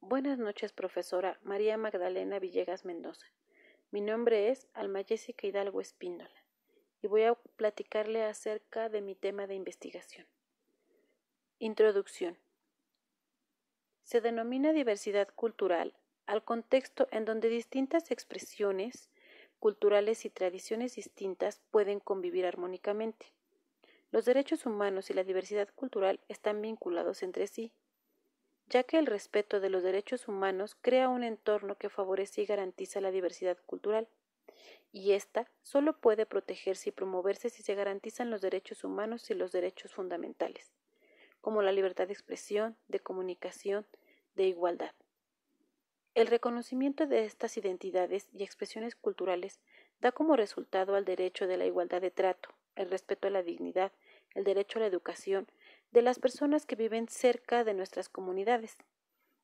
Buenas noches, profesora María Magdalena Villegas Mendoza. Mi nombre es Alma Jessica Hidalgo Espíndola y voy a platicarle acerca de mi tema de investigación. Introducción. Se denomina diversidad cultural al contexto en donde distintas expresiones culturales y tradiciones distintas pueden convivir armónicamente. Los derechos humanos y la diversidad cultural están vinculados entre sí, ya que el respeto de los derechos humanos crea un entorno que favorece y garantiza la diversidad cultural, y ésta solo puede protegerse y promoverse si se garantizan los derechos humanos y los derechos fundamentales, como la libertad de expresión, de comunicación, de igualdad. El reconocimiento de estas identidades y expresiones culturales da como resultado al derecho de la igualdad de trato, el respeto a la dignidad, el derecho a la educación de las personas que viven cerca de nuestras comunidades.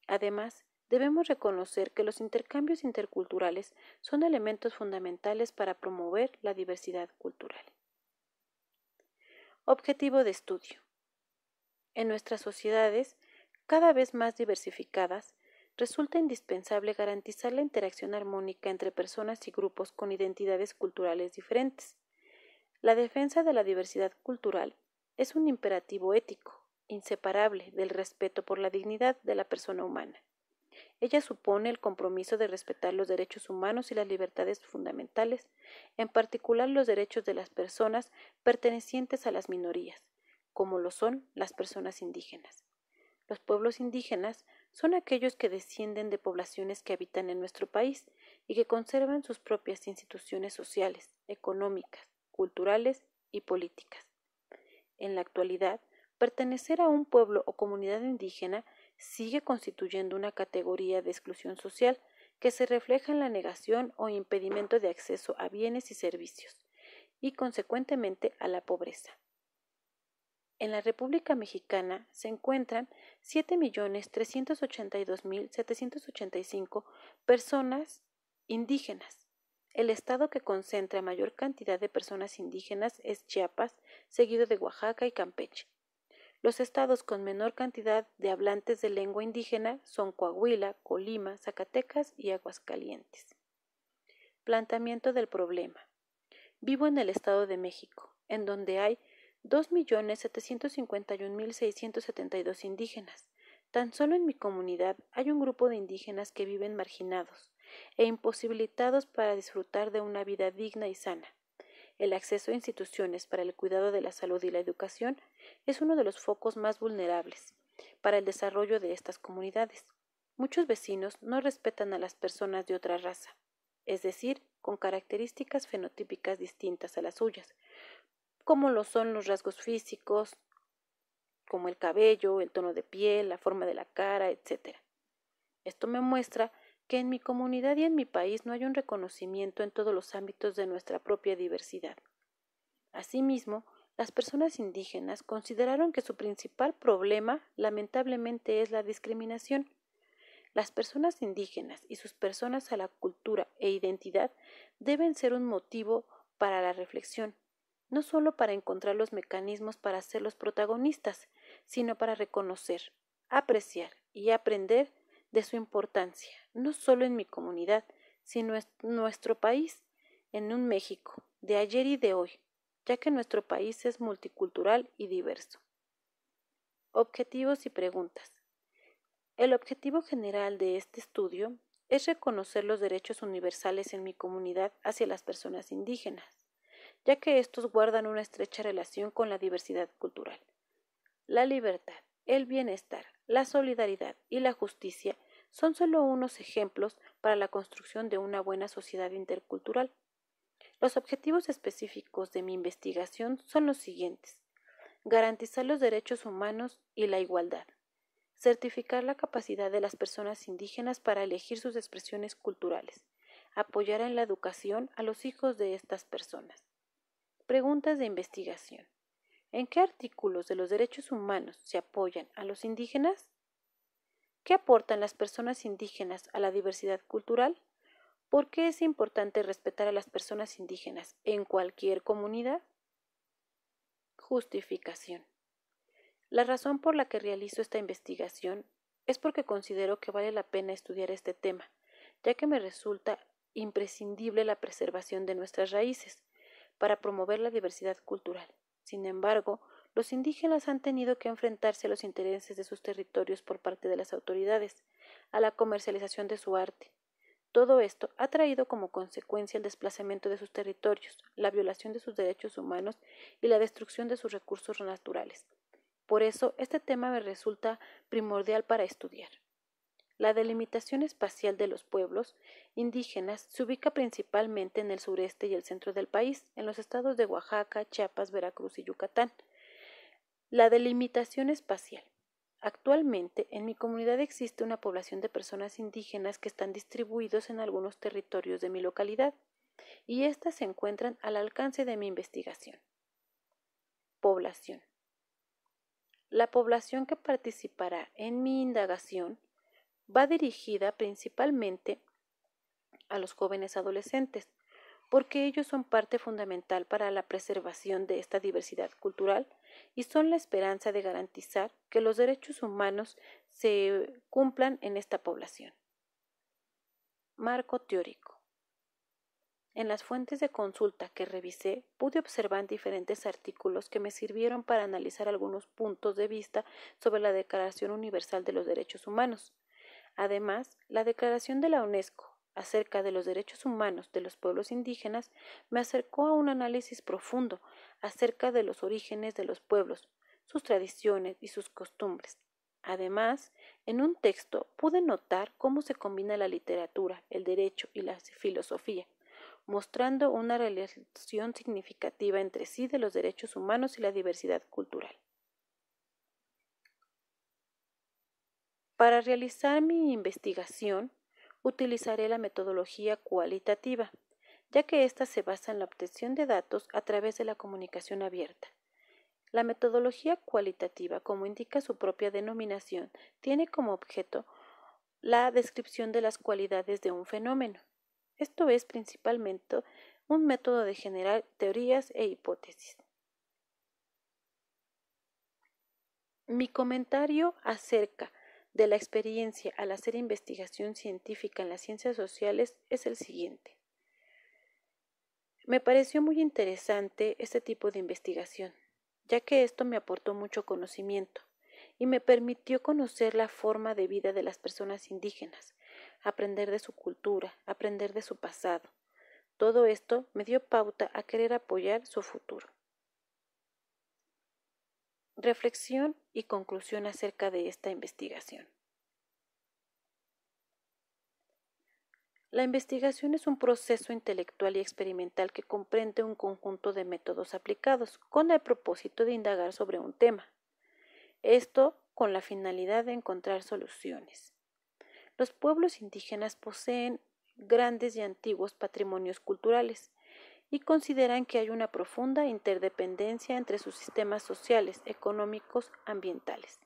Además, debemos reconocer que los intercambios interculturales son elementos fundamentales para promover la diversidad cultural. Objetivo de estudio. En nuestras sociedades, cada vez más diversificadas, resulta indispensable garantizar la interacción armónica entre personas y grupos con identidades culturales diferentes. La defensa de la diversidad cultural es un imperativo ético, inseparable del respeto por la dignidad de la persona humana. Ella supone el compromiso de respetar los derechos humanos y las libertades fundamentales, en particular los derechos de las personas pertenecientes a las minorías, como lo son las personas indígenas. Los pueblos indígenas son aquellos que descienden de poblaciones que habitan en nuestro país y que conservan sus propias instituciones sociales, económicas, culturales y políticas. En la actualidad, pertenecer a un pueblo o comunidad indígena sigue constituyendo una categoría de exclusión social que se refleja en la negación o impedimento de acceso a bienes y servicios, y consecuentemente a la pobreza. En la República Mexicana se encuentran 7.382.785 personas indígenas. El estado que concentra mayor cantidad de personas indígenas es Chiapas, seguido de Oaxaca y Campeche. Los estados con menor cantidad de hablantes de lengua indígena son Coahuila, Colima, Zacatecas y Aguascalientes. Planteamiento del problema. Vivo en el Estado de México, en donde hay 2.751.672 indígenas. Tan solo en mi comunidad hay un grupo de indígenas que viven marginados e imposibilitados para disfrutar de una vida digna y sana. El acceso a instituciones para el cuidado de la salud y la educación es uno de los focos más vulnerables para el desarrollo de estas comunidades. Muchos vecinos no respetan a las personas de otra raza, es decir, con características fenotípicas distintas a las suyas, como lo son los rasgos físicos, como el cabello, el tono de piel, la forma de la cara, etc. Esto me muestra que en mi comunidad y en mi país no hay un reconocimiento en todos los ámbitos de nuestra propia diversidad. Asimismo, las personas indígenas consideraron que su principal problema, lamentablemente, es la discriminación. Las personas indígenas y sus personas a la cultura e identidad deben ser un motivo para la reflexión, no solo para encontrar los mecanismos para ser los protagonistas, sino para reconocer, apreciar y aprender de su importancia, no solo en mi comunidad, sino en nuestro país, en un México, de ayer y de hoy, ya que nuestro país es multicultural y diverso. Objetivos y preguntas. El objetivo general de este estudio es reconocer los derechos universales en mi comunidad hacia las personas indígenas, ya que estos guardan una estrecha relación con la diversidad cultural. La libertad, el bienestar, la solidaridad y la justicia son solo unos ejemplos para la construcción de una buena sociedad intercultural. Los objetivos específicos de mi investigación son los siguientes: garantizar los derechos humanos y la igualdad, certificar la capacidad de las personas indígenas para elegir sus expresiones culturales, apoyar en la educación a los hijos de estas personas. Preguntas de investigación. ¿En qué artículos de los derechos humanos se apoyan a los indígenas? ¿Qué aportan las personas indígenas a la diversidad cultural? ¿Por qué es importante respetar a las personas indígenas en cualquier comunidad? Justificación. La razón por la que realizo esta investigación es porque considero que vale la pena estudiar este tema, ya que me resulta imprescindible la preservación de nuestras raíces para promover la diversidad cultural. Sin embargo, los indígenas han tenido que enfrentarse a los intereses de sus territorios por parte de las autoridades, a la comercialización de su arte. Todo esto ha traído como consecuencia el desplazamiento de sus territorios, la violación de sus derechos humanos y la destrucción de sus recursos naturales. Por eso, este tema me resulta primordial para estudiar. La delimitación espacial de los pueblos indígenas se ubica principalmente en el sureste y el centro del país, en los estados de Oaxaca, Chiapas, Veracruz y Yucatán. La delimitación espacial. Actualmente, en mi comunidad existe una población de personas indígenas que están distribuidos en algunos territorios de mi localidad, y éstas se encuentran al alcance de mi investigación. Población. La población que participará en mi indagación va dirigida principalmente a los jóvenes adolescentes, porque ellos son parte fundamental para la preservación de esta diversidad cultural y son la esperanza de garantizar que los derechos humanos se cumplan en esta población. Marco teórico. En las fuentes de consulta que revisé, pude observar diferentes artículos que me sirvieron para analizar algunos puntos de vista sobre la Declaración Universal de los Derechos Humanos. Además, la Declaración de la UNESCO acerca de los derechos humanos de los pueblos indígenas me acercó a un análisis profundo acerca de los orígenes de los pueblos, sus tradiciones y sus costumbres. Además, en un texto pude notar cómo se combina la literatura, el derecho y la filosofía, mostrando una relación significativa entre sí de los derechos humanos y la diversidad cultural. Para realizar mi investigación, utilizaré la metodología cualitativa, ya que ésta se basa en la obtención de datos a través de la comunicación abierta. La metodología cualitativa, como indica su propia denominación, tiene como objeto la descripción de las cualidades de un fenómeno. Esto es principalmente un método de generar teorías e hipótesis. Mi comentario acerca de la experiencia al hacer investigación científica en las ciencias sociales es el siguiente. Me pareció muy interesante este tipo de investigación, ya que esto me aportó mucho conocimiento y me permitió conocer la forma de vida de las personas indígenas, aprender de su cultura, aprender de su pasado. Todo esto me dio pauta a querer apoyar su futuro. Reflexión y conclusión acerca de esta investigación. La investigación es un proceso intelectual y experimental que comprende un conjunto de métodos aplicados con el propósito de indagar sobre un tema. Esto con la finalidad de encontrar soluciones. Los pueblos indígenas poseen grandes y antiguos patrimonios culturales y consideran que hay una profunda interdependencia entre sus sistemas sociales, económicos, ambientales.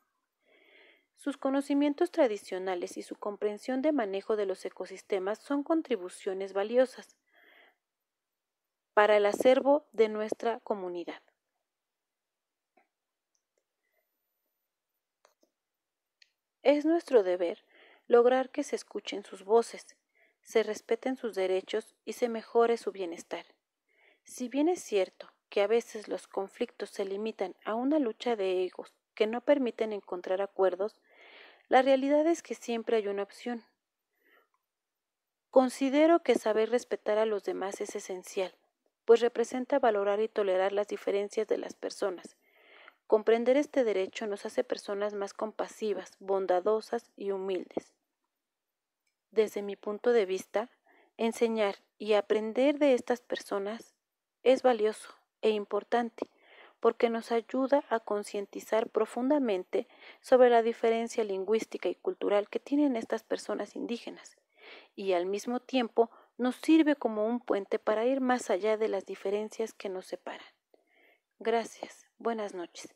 Sus conocimientos tradicionales y su comprensión de manejo de los ecosistemas son contribuciones valiosas para el acervo de nuestra comunidad. Es nuestro deber lograr que se escuchen sus voces, se respeten sus derechos y se mejore su bienestar. Si bien es cierto que a veces los conflictos se limitan a una lucha de egos que no permiten encontrar acuerdos, la realidad es que siempre hay una opción. Considero que saber respetar a los demás es esencial, pues representa valorar y tolerar las diferencias de las personas. Comprender este derecho nos hace personas más compasivas, bondadosas y humildes. Desde mi punto de vista, enseñar y aprender de estas personas es valioso e importante porque nos ayuda a concientizar profundamente sobre la diferencia lingüística y cultural que tienen estas personas indígenas y al mismo tiempo nos sirve como un puente para ir más allá de las diferencias que nos separan. Gracias. Buenas noches.